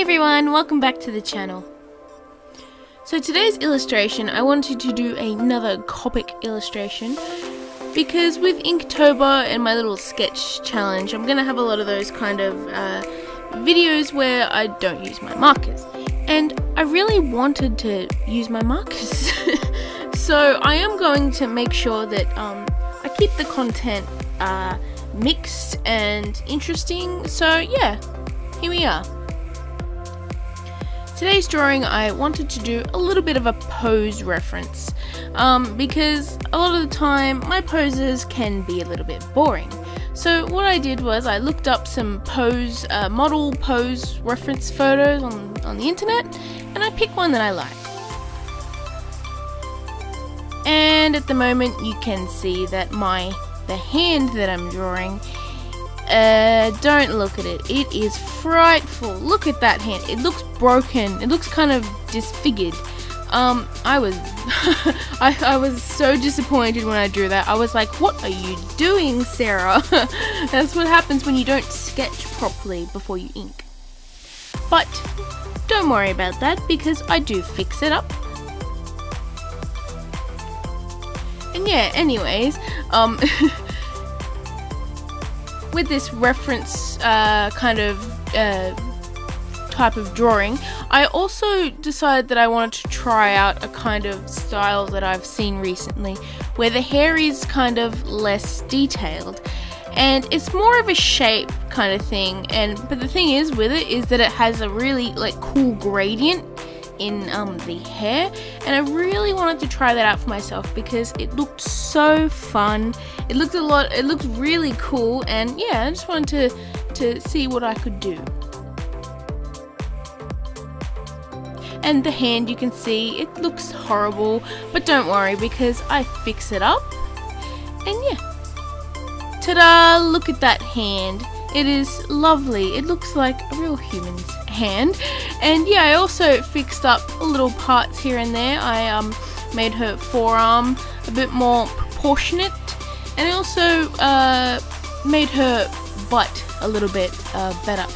Hey everyone, welcome back to the channel. So today's illustration, I wanted to do another Copic illustration because with Inktober and my little sketch challenge, I'm going to have a lot of those kind of videos where I don't use my markers. And I really wanted to use my markers. So I am going to make sure that I keep the content mixed and interesting. So yeah, here we are. Today's drawing, I wanted to do a little bit of a pose reference because a lot of the time my poses can be a little bit boring. So what I did was I looked up some pose, model pose reference photos on the internet, and I picked one that I like. And at the moment you can see that the hand that I'm drawing, don't look at it. It is frightful. Look at that hand. It looks broken. It looks kind of disfigured. I was so disappointed when I drew that. I was like, what are you doing, Sarah? That's what happens when you don't sketch properly before you ink. But don't worry about that because I do fix it up. And yeah, anyways, with this reference kind of type of drawing, I also decided that I wanted to try out a kind of style that I've seen recently where the hair is kind of less detailed and it's more of a shape kind of thing, but the thing is with it is that it has a really cool gradient in the hair, and I really wanted to try that out for myself because it looked so fun. It looked really cool, and yeah, I just wanted to see what I could do. And the hand, you can see it looks horrible, but don't worry because I fix it up. And yeah, ta-da, look at that hand. It is lovely. It looks like a real human's hand. And yeah, I also fixed up little parts here and there. I made her forearm a bit more proportionate, and I also made her butt a little bit better.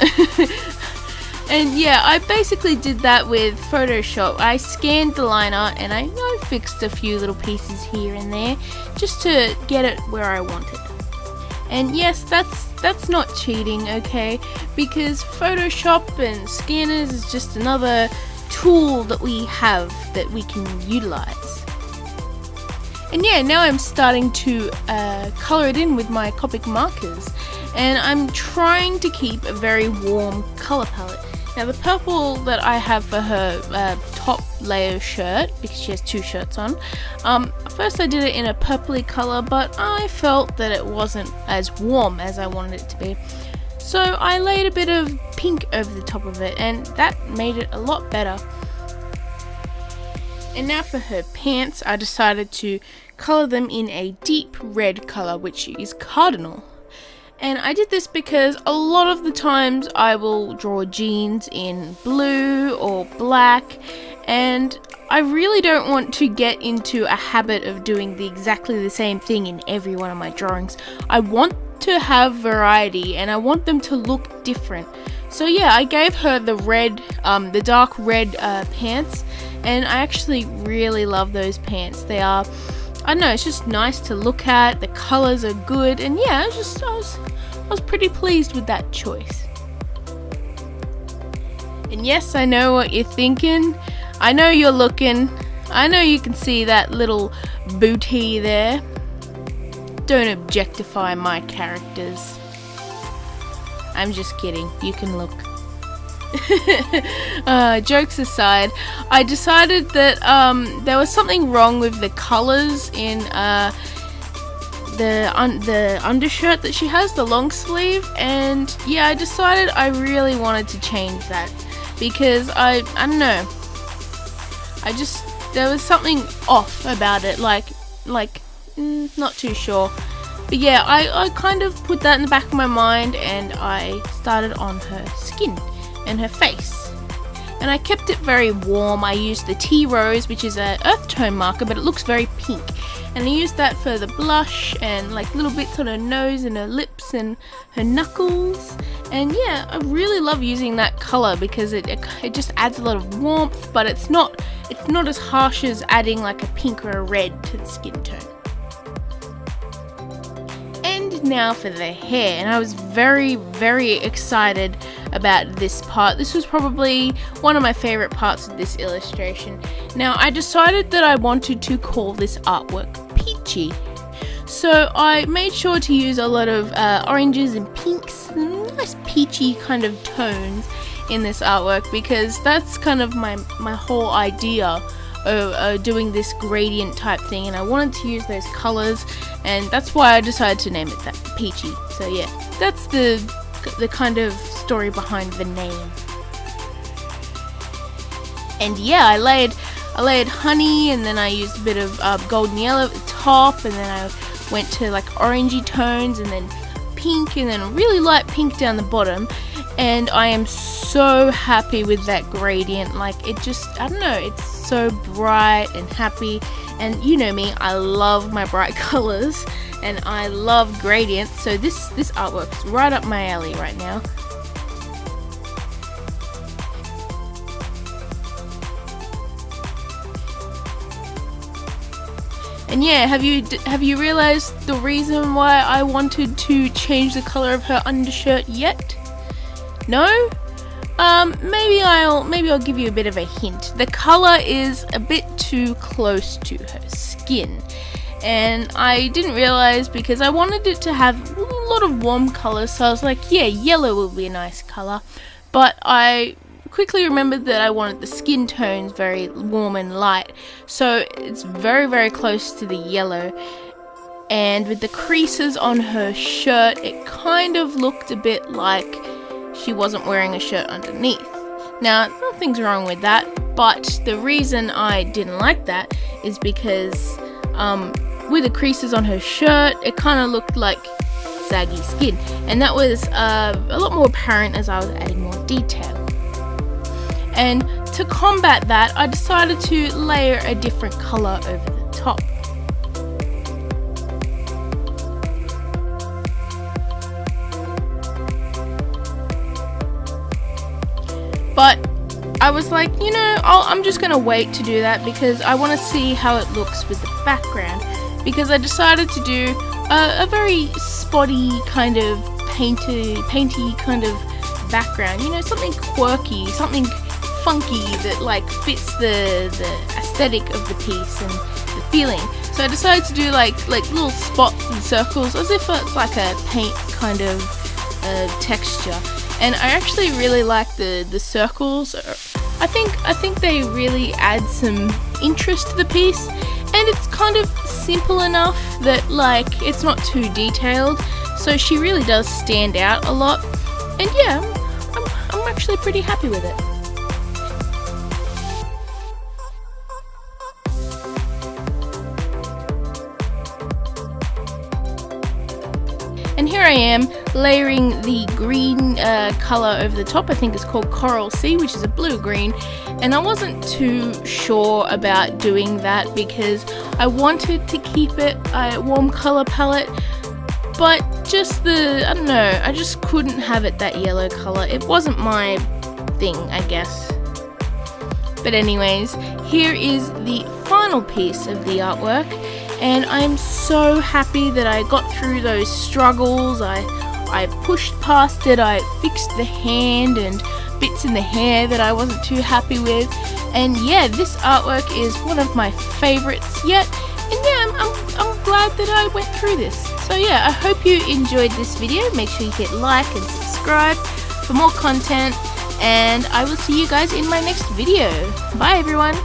And yeah, I basically did that with Photoshop. I scanned the liner and I fixed a few little pieces here and there just to get it where I wanted. And yes, that's not cheating, okay? Because Photoshop and scanners is just another tool that we have that we can utilize. And yeah, now I'm starting to color it in with my Copic markers, and I'm trying to keep a very warm color palette. Now the purple that I have for her top layer shirt, because she has two shirts on, first I did it in a purpley color, but I felt that it wasn't as warm as I wanted it to be. So I laid a bit of pink over the top of it, and that made it a lot better. And now for her pants, I decided to color them in a deep red color, which is cardinal. And I did this because a lot of the times I will draw jeans in blue or black, and I really don't want to get into a habit of doing exactly the same thing in every one of my drawings. I want to have variety and I want them to look different. So yeah, I gave her the red, the dark red pants, and I actually really love those pants. They are, I don't know, it's just nice to look at, the colors are good, and yeah, I was pretty pleased with that choice. And yes, I know what you're thinking, I know you're looking, I know you can see that little booty there. Don't objectify my characters. I'm just kidding, you can look. Jokes aside, I decided that there was something wrong with the colors in the undershirt that she has, the long sleeve, and yeah, I decided I really wanted to change that because I don't know, there was something off about it, not too sure. But yeah, I kind of put that in the back of my mind, and I started on her skin and her face. And I kept it very warm. I used the Tea Rose, which is an earth tone marker, but it looks very pink. And I used that for the blush and little bits on her nose and her lips and her knuckles. And yeah, I really love using that color because it just adds a lot of warmth, but it's not as harsh as adding like a pink or a red to the skin tone. And now for the hair, and I was very, very excited about this part. This was probably one of my favorite parts of this illustration. Now I decided that I wanted to call this artwork Peachy. So I made sure to use a lot of oranges and pinks, nice peachy kind of tones in this artwork, because that's kind of my whole idea of doing this gradient type thing, and I wanted to use those colors, and that's why I decided to name it that, Peachy. So yeah, that's the kind of story behind the name. And yeah, I laid honey, and then I used a bit of golden yellow at the top, and then I went to like orangey tones, and then pink, and then really light pink down the bottom. And I am so happy with that gradient. Like, it just, I don't know, it's so bright and happy. And you know me, I love my bright colors and I love gradients, so this artwork's right up my alley right now. And yeah, have you realized the reason why I wanted to change the color of her undershirt yet? No? Maybe I'll give you a bit of a hint. The color is a bit too close to her skin, and I didn't realize because I wanted it to have a lot of warm colors, so I was like, yeah, yellow will be a nice color. But I quickly remembered that I wanted the skin tones very warm and light, so it's very, very close to the yellow. And with the creases on her shirt, it kind of looked a bit like she wasn't wearing a shirt underneath. Now, nothing's wrong with that, but the reason I didn't like that is because with the creases on her shirt, it kind of looked like saggy skin, and that was a lot more apparent as I was adding more detail. And to combat that, I decided to layer a different color over the top. But I was like, you know, I'm just going to wait to do that because I want to see how it looks with the background. Because I decided to do a very spotty kind of painty kind of background. You know, something quirky, something funky that like fits the aesthetic of the piece and the feeling. So I decided to do like little spots and circles as if it's like a paint kind of texture. And I actually really like the circles. I think they really add some interest to the piece, and it's kind of simple enough that like it's not too detailed, so she really does stand out a lot. And yeah, I'm actually pretty happy with it. And here I am layering the green colour over the top. I think it's called Coral Sea, which is a blue-green. And I wasn't too sure about doing that because I wanted to keep it a warm colour palette. But just I don't know, I just couldn't have it that yellow colour. It wasn't my thing, I guess. But anyways, here is the final piece of the artwork. And I'm so happy that I got through those struggles. I pushed past it, I fixed the hand and bits in the hair that I wasn't too happy with. And yeah, this artwork is one of my favorites yet. And yeah, I'm glad that I went through this. So yeah, I hope you enjoyed this video. Make sure you hit like and subscribe for more content. And I will see you guys in my next video. Bye everyone.